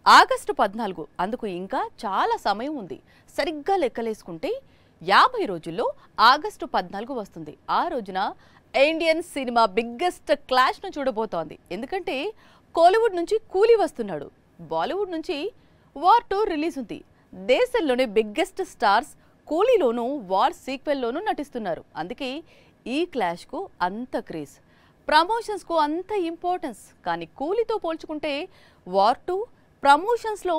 August 14 అందుకు ఇంకా చాలా సమయం ఉంది. సరిగ్గా లెక్కలేసుకుంటే 50 రోజుల్లో ఆగస్టు 14 వస్తుంది. ఆ రోజున ఇండియన్ సినిమా బిగ్గెస్ట్ క్లాష్ ను చూడబోతోంది. ఎందుకంటే కోలీవుడ్ నుంచి కూలీ వస్తున్నాడు, బాలీవుడ్ నుంచి వార్ 2 రిలీజ్ ఉంది. దేశంలోనే బిగ్గెస్ట్ స్టార్స్ కూలీలోనూ వార్ సీక్వెల్ లోనూ నటిస్తున్నారు. అందుకే ఈ క్లాష్ కు అంత క్రేజ్, ప్రమోషన్స్ కు అంత ఇంపార్టెన్స్. కానీ కూలీతో పోల్చుకుంటే వార్ 2 ప్రమోషన్స్ లో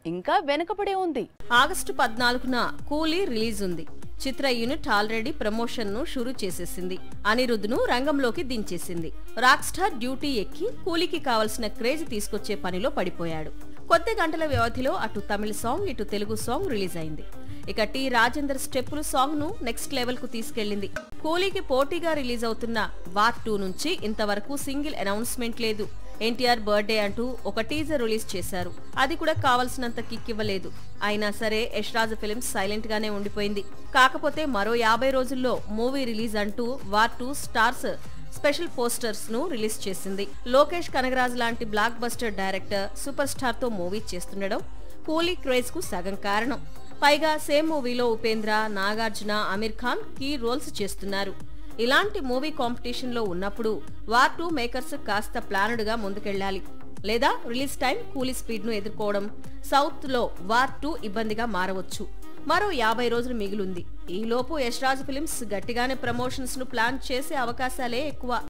ఇంకా వెనకబడే ఉంది. ఆగస్టు 14న కూలీ రిలీజ్ ఉంది. చిత్ర యూనిట్ ఆల్రెడీ ప్రమోషన్ ను షురూ చేసేసింది. అనిరుద్ ను రంగంలోకి దించేసింది. రాక్ స్టార్ డ్యూటీ ఎక్కి కూలీకి కావలసిన క్రేజ్ తీసుకొచ్చే పనిలో పడిపోయాడు. కొద్ది గంటల వ్యవధిలో అటు తమిళ సాంగ్ ఇటు తెలుగు సాంగ్ రిలీజ్ అయింది. ఇక టి రాజేందర్ స్టెప్పులు సాంగ్ ను నెక్స్ట్ లెవెల్ కు తీసుకెళ్లింది. కూలీకి పోటీగా రిలీజ్ అవుతున్న వార్ 2 నుంచి ఇంతవరకు సింగిల్ అనౌన్స్మెంట్ లేదు. ఎన్టీఆర్ బర్త్డే అంటూ ఒక టీజర్ రిలీజ్ చేశారు. అది కూడా కావలసినంత కిక్ ఇవ్వలేదు. అయినా సరే యష్ రాజ్ ఫిల్మ్స్ సైలెంట్ గానే ఉండిపోయింది. కాకపోతే మరో 50 రోజుల్లో మూవీ రిలీజ్ అంటూ వార్ 2 స్టార్స్ స్పెషల్ పోస్టర్స్ ను రిలీజ్ చేసింది. లోకేష్ కనగరాజ్ లాంటి block buster director super star తో మూవీ చేస్తుండడం కూలీ క్రేజ్ కు సగం కారణం. పైగా సేమ్ మూవీలో ఉపేంద్ర, నాగార్జున, అమీర్ ఖాన్ కీ రోల్స్ చేస్తున్నారు. ఇలాంటి మూవీ కాంపిటీషన్ లో ఉన్నప్పుడు వార్ 2 మేకర్స్ కాస్త ప్లాన్డ్ గా ముందుకెళ్లాలి. లేదా రిలీజ్ టైం కూలీ స్పీడ్ ను ఎదుర్కోవడం సౌత్ లో వార్ 2 ఇబ్బందిగా మారవచ్చు. మరో 50 రోజులు మిగిలింది. ఈలోపు యష్ రాజ్ ఫిల్మ్స్ గట్టిగానే ప్రమోషన్స్ ను ప్లాన్ చేసే అవకాశాలే ఎక్కువ.